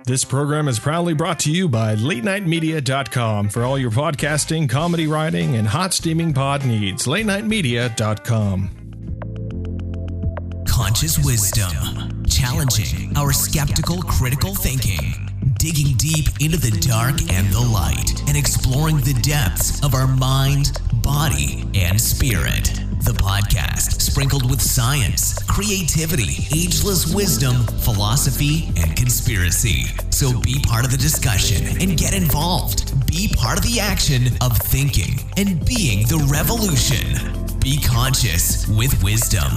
This program is proudly brought to you by LateNightMedia.com for all your podcasting, comedy writing, and hot steaming pod needs. LateNightMedia.com. Conscious wisdom, challenging our skeptical, critical thinking, digging deep into the dark and the light, and exploring the depths of our mind, body, and spirit. The podcast sprinkled with science, creativity, ageless wisdom, philosophy, and conspiracy. So be part of the discussion and get involved. Be part of the action of thinking and being the revolution. Be conscious with wisdom.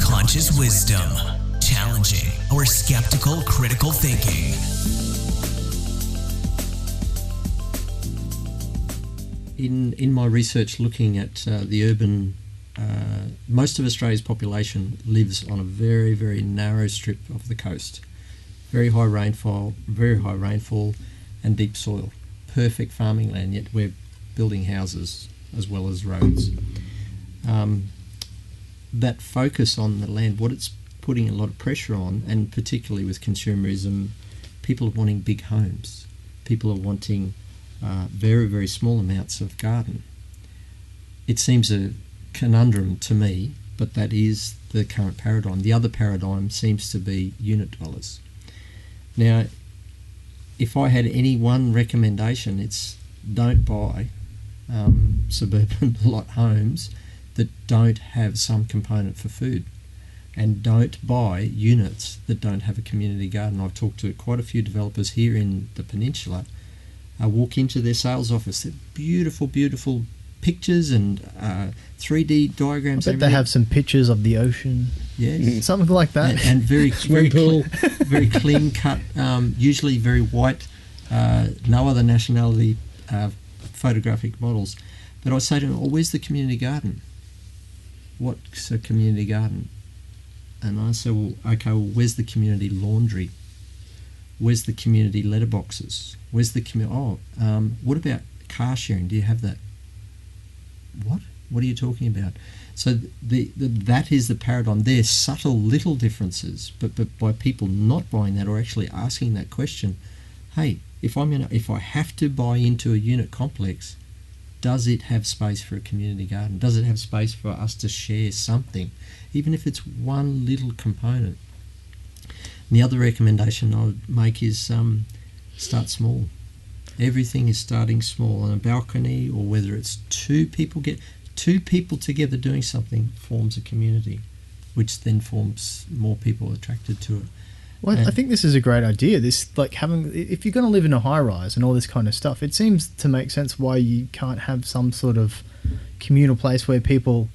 Conscious wisdom, challenging our skeptical, critical thinking. In my research looking at the urban, most of Australia's population lives on a very, very narrow strip of the coast. Very high rainfall, and deep soil. Perfect farming land, yet we're building houses as well as roads. That focus on the land, what it's putting a lot of pressure on, and particularly with consumerism, people are wanting big homes. People are wanting very, very small amounts of garden. It seems a conundrum to me, but that is the current paradigm. The other paradigm seems to be unit dwellers. Now, if I had any one recommendation, it's don't buy suburban lot homes that don't have some component for food, and don't buy units that don't have a community garden. I've talked to quite a few developers here in the peninsula. I walk into their sales office. They're beautiful, beautiful pictures and 3D diagrams. I bet they have some pictures of the ocean. Yes, something like that. And very, very, very clean cut. Usually very white. No other nationality photographic models. But I say to them, "Oh, where's the community garden? What's a community garden?" And I say, "Well, okay. Well, where's the community laundry? Where's the community letterboxes? Where's the what about car sharing? Do you have that?" What are you talking about? So that is the paradigm. There's subtle little differences, but by people not buying that or actually asking that question, hey, if I have to buy into a unit complex, does it have space for a community garden? Does it have space for us to share something, even if it's one little component? And the other recommendation I would make is start small. Everything is starting small. On a balcony, or whether it's two people together doing something, forms a community, which then forms more people attracted to it. Well, I think this is a great idea. This, like, having, if you're going to live in a high rise and all this kind of stuff, it seems to make sense why you can't have some sort of communal place where people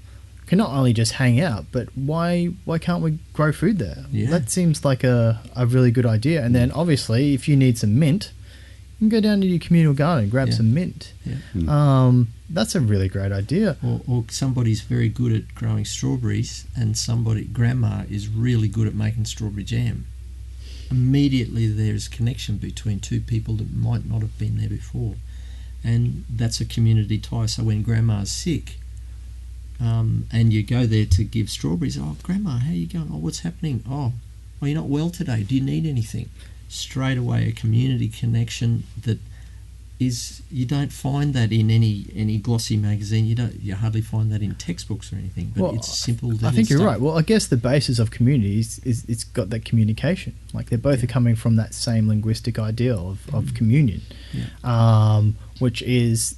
can not only just hang out, but why can't we grow food there? Yeah. That seems like a really good idea. And then obviously, if you need some mint, you can go down to your communal garden and grab some mint. Yeah. That's a really great idea. Or somebody's very good at growing strawberries, and grandma is really good at making strawberry jam. Immediately there's a connection between two people that might not have been there before, and that's a community tie. So when grandma's sick, and you go there to give strawberries, "Oh, grandma, how you going? Oh, what's happening? Oh, you're not well today. Do you need anything?" Straight away a community connection that is, you don't find that in any glossy magazine. You hardly find that in textbooks or anything, but it's simple. I think you're right. Well, I guess the basis of community is it's got that communication. Like, they're both are coming from that same linguistic ideal of communion, which is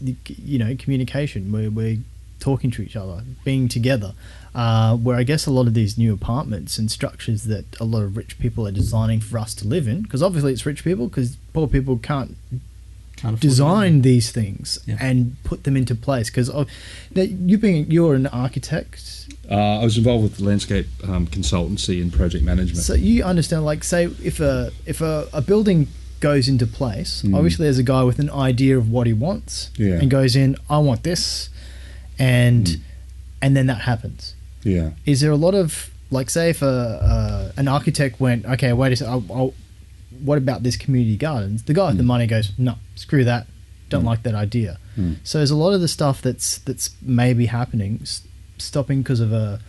communication, where we're talking to each other, being together. Where I guess a lot of these new apartments and structures that a lot of rich people are designing for us to live in, because obviously it's rich people, because poor people can't design these things and put them into place. Because you're an architect. I was involved with the landscape consultancy and project management. So you understand, like, say if a building goes into place, obviously there's a guy with an idea of what he wants, and goes in, I want this, and then that happens. Yeah. Is there a lot of, like, say if an architect went, okay, wait a second, what about this community gardens? The guy with the money goes, no, screw that, don't like that idea. So there's a lot of the stuff that's maybe happening, stopping because of a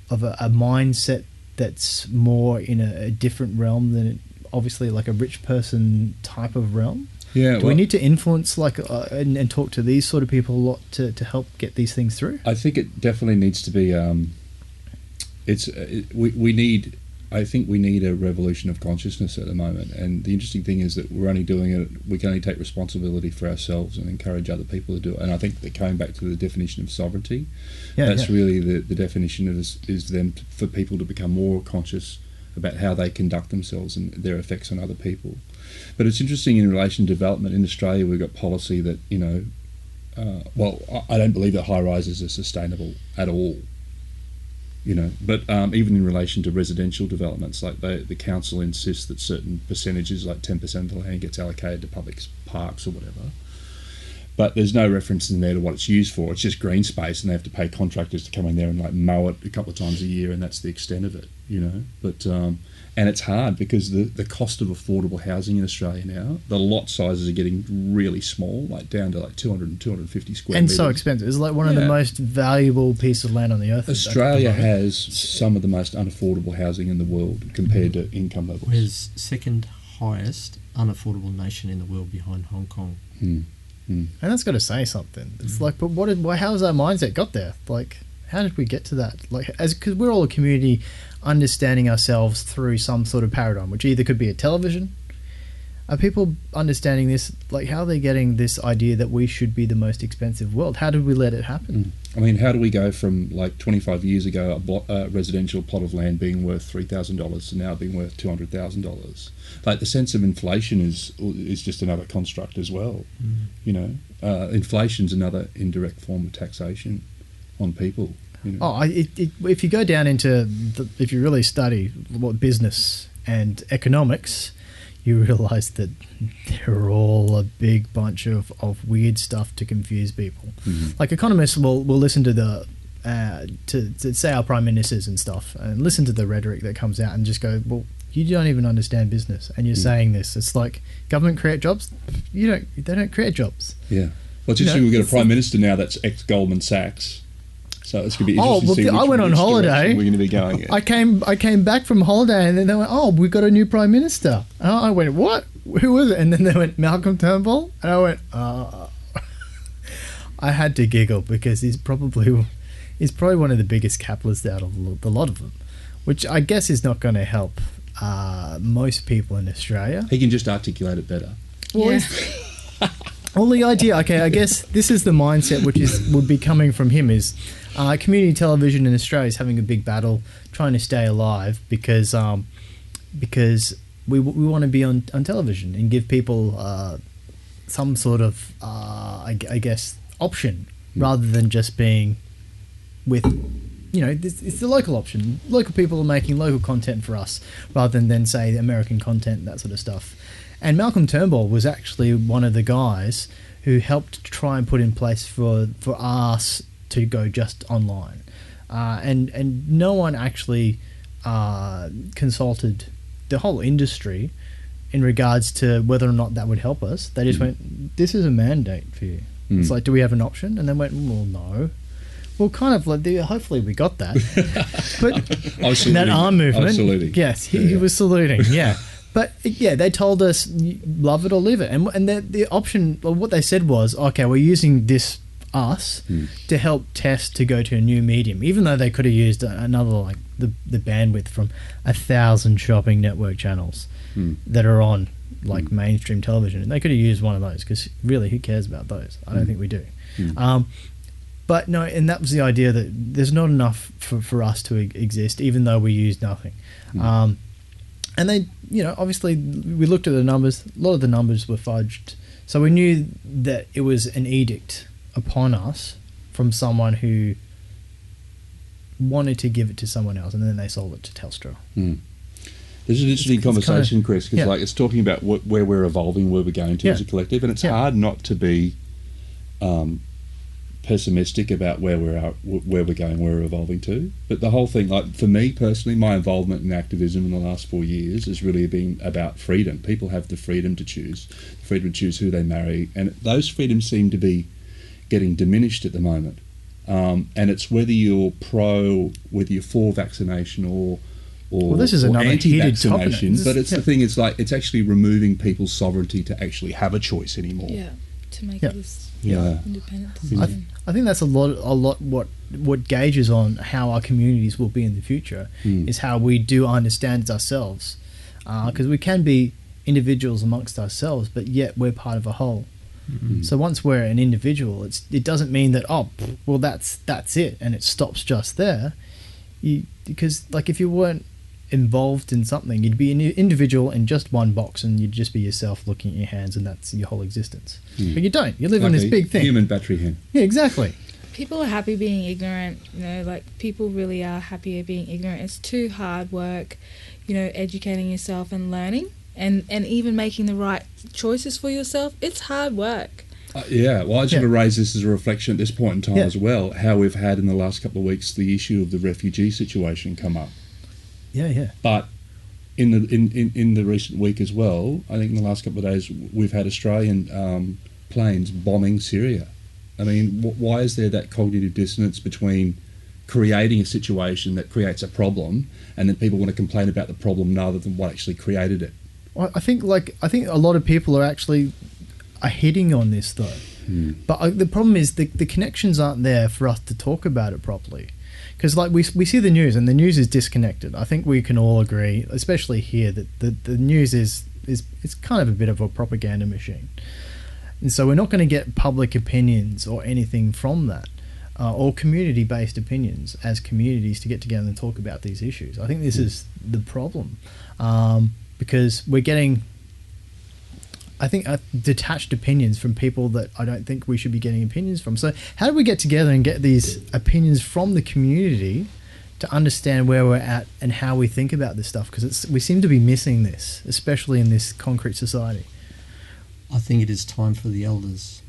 mindset that's more in a different realm than obviously like a rich person type of realm? Yeah. Do we need to influence and talk to these sort of people a lot to help get these things through? I think it definitely needs to be. We need. I think we need a revolution of consciousness at the moment, and the interesting thing is that we're only doing it. We can only take responsibility for ourselves and encourage other people to do it. And I think that coming back to the definition of sovereignty, that's really the definition of this, is then for people to become more conscious about how they conduct themselves and their effects on other people. But it's interesting in relation to development in Australia. We've got policy that I don't believe that high rises are sustainable at all. But even in relation to residential developments, like the council insists that certain percentages, like 10% of the land, gets allocated to public parks or whatever. But there's no reference in there to what it's used for. It's just green space, and they have to pay contractors to come in there and like mow it a couple of times a year, and that's the extent of it, But and it's hard because the cost of affordable housing in Australia now, the lot sizes are getting really small, like down to like 200 and 250 square and metres. so expensive. It's like one of the most valuable pieces of land on the earth. Australia has some of the most unaffordable housing in the world compared to income levels. We're second highest unaffordable nation in the world behind Hong Kong. And that's got to say something. It's like, but how has our mindset got there? Like, how did we get to that? Like, because we're all a community understanding ourselves through some sort of paradigm, which either could be a television. Are people understanding this? Like, how are they getting this idea that we should be the most expensive world? How did we let it happen? I mean, how do we go from like 25 years ago a residential plot of land being worth $3,000 to now being worth $200,000? Like, the sense of inflation is just another construct as well. Inflation's another indirect form of taxation on people. If you go down into if you really study what business and economics, you realise that they're all a big bunch of weird stuff to confuse people. Like, economists will listen to to say our prime ministers and stuff, and listen to the rhetoric that comes out and just go, well, you don't even understand business, and you're saying this. It's like, government create jobs? They don't create jobs. Yeah. Well, it's interesting, we've got a prime minister now that's ex-Goldman Sachs. So it's going to be interesting to see I went on holiday. We're going to be going in. I came back from holiday, and then they went, "Oh, we've got a new prime minister." And I went, "What? Who was it?" And then they went, "Malcolm Turnbull." And I went, I had to giggle because he's probably one of the biggest capitalists out of the lot of them, which I guess is not going to help most people in Australia. He can just articulate it better. Well, well, the idea, okay, I guess this is the mindset which would be coming from him is community television in Australia is having a big battle trying to stay alive because we want to be on television and give people some sort of, I guess, option rather than just being with, it's the local option. Local people are making local content for us rather than say American content, that sort of stuff. And Malcolm Turnbull was actually one of the guys who helped try and put in place for us to go just online. And no one actually consulted the whole industry in regards to whether or not that would help us. They just went, this is a mandate for you. It's like, do we have an option? And they went, well, no. Well, kind of like, hopefully we got that. But that arm movement, yes, he was saluting, yeah. But yeah, they told us love it or leave it, and the option, well, what they said was, okay, we're using this to help test to go to a new medium, even though they could have used another, like the bandwidth from 1,000 shopping network channels that are on like mainstream television, and they could have used one of those because really, who cares about those? I don't think we do. But no, and that was the idea that there's not enough for us to exist, even though we use nothing. And they, obviously we looked at the numbers. A lot of the numbers were fudged. So we knew that it was an edict upon us from someone who wanted to give it to someone else, and then they sold it to Telstra. This is an interesting conversation, Kris, because it's talking about where we're evolving, where we're going to as a collective, and it's hard not to be pessimistic about where we're going, where we're evolving to. But the whole thing, like for me personally, my involvement in activism in the last 4 years has really been about freedom. People have the freedom to choose who they marry, and those freedoms seem to be getting diminished at the moment. And it's whether you're for vaccination or or, Well, this is or another heated topic. anti-vaccination. But it's the thing, it's like it's actually removing people's sovereignty to actually have a choice anymore. Yeah, to make Yeah. this Yeah. independent decision. I think that's a lot what gauges on how our communities will be in the future is how we do understand it ourselves, because we can be individuals amongst ourselves, but yet we're part of a whole. So once we're an individual, it doesn't mean that that's it and it stops just there. Because like if you weren't involved in something, you'd be an individual in just one box and you'd just be yourself looking at your hands and that's your whole existence. But you don't. You live in Like this a big thing. Human battery hen. Yeah, exactly. People are happy being ignorant, like people really are happy being ignorant. It's too hard work, educating yourself and learning and even making the right choices for yourself. It's hard work. Well, I just want to raise this as a reflection at this point in time as well, how we've had in the last couple of weeks the issue of the refugee situation come up. Yeah. But in the recent week as well, I think in the last couple of days, we've had Australian planes bombing Syria. I mean, why is there that cognitive dissonance between creating a situation that creates a problem and then people want to complain about the problem rather than what actually created it? Well, I think a lot of people are hitting on this though. But the problem is the connections aren't there for us to talk about it properly. Because we see the news and the news is disconnected. I think we can all agree, especially here, that the news is it's kind of a bit of a propaganda machine. And so we're not going to get public opinions or anything from that, or community-based opinions as communities to get together and talk about these issues. I think this is the problem, because we're getting, I think, detached opinions from people that I don't think we should be getting opinions from. So how do we get together and get these opinions from the community to understand where we're at and how we think about this stuff? Because we seem to be missing this, especially in this concrete society. I think it is time for the elders.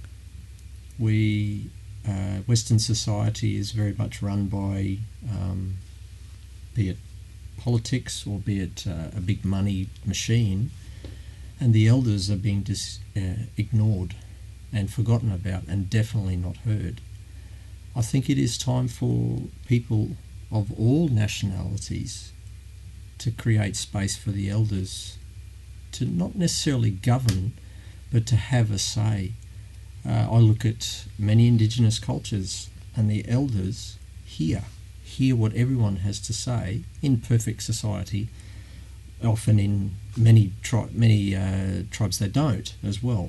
Western society is very much run by, be it politics or be it a big money machine, and the elders are being ignored and forgotten about and definitely not heard. I think it is time for people of all nationalities to create space for the elders to not necessarily govern, but to have a say. I look at many Indigenous cultures and the elders hear what everyone has to say in perfect society. Often in many tribes they don't as well.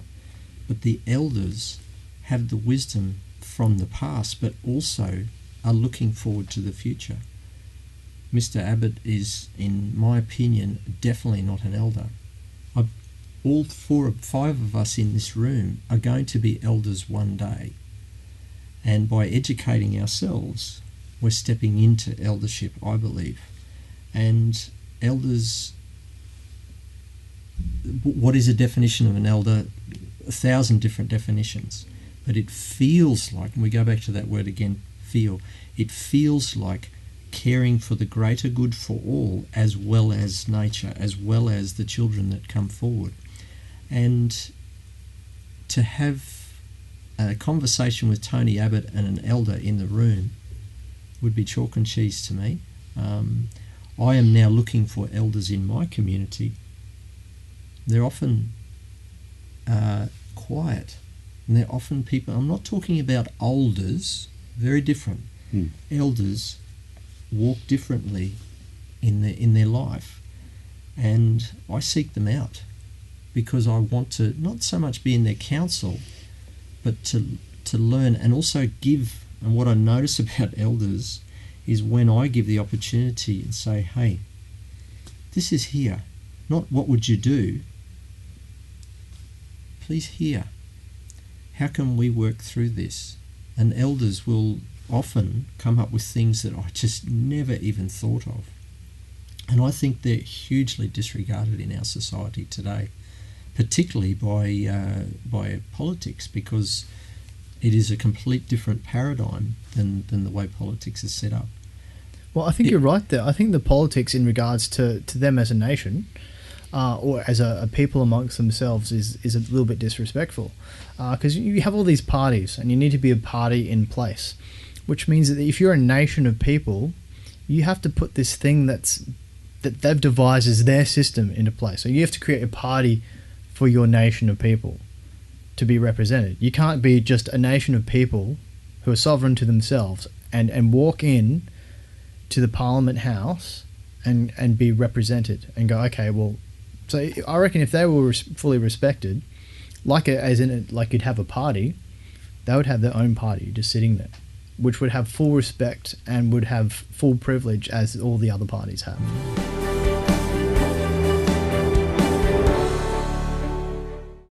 But the elders have the wisdom from the past, but also are looking forward to the future. Mr. Abbott is, in my opinion, definitely not an elder. All 4 or 5 of us in this room are going to be elders one day. And by educating ourselves, we're stepping into eldership, I believe. And elders, what is a definition of an elder? 1,000 different definitions. But it feels like, and we go back to that word again, feel, it feels like caring for the greater good for all, as well as nature, as well as the children that come forward. And to have a conversation with Tony Abbott and an elder in the room would be chalk and cheese to me. I am now looking for elders in my community. They're often quiet, and they're often people, I'm not talking about olders, very different. Elders walk differently in their life, and I seek them out because I want to not so much be in their counsel, but to learn and also give. And what I notice about elders is when I give the opportunity and say, hey, this is here, not what would you do, please hear. How can we work through this? And elders will often come up with things that I just never even thought of. And I think they're hugely disregarded in our society today, particularly by politics, because it is a complete different paradigm than the way politics is set up. Well, I think you're right there. I think the politics in regards to them as a nation, or as a people amongst themselves, is a little bit disrespectful, because you have all these parties and you need to be a party in place, which means that if you're a nation of people, you have to put this thing that's that they've devised as their system into place. So you have to create a party for your nation of people to be represented. You can't be just a nation of people who are sovereign to themselves and walk in to the Parliament House and be represented and go, okay, well, so I reckon if they were fully respected, like you'd have a party, they would have their own party just sitting there, which would have full respect and would have full privilege as all the other parties have.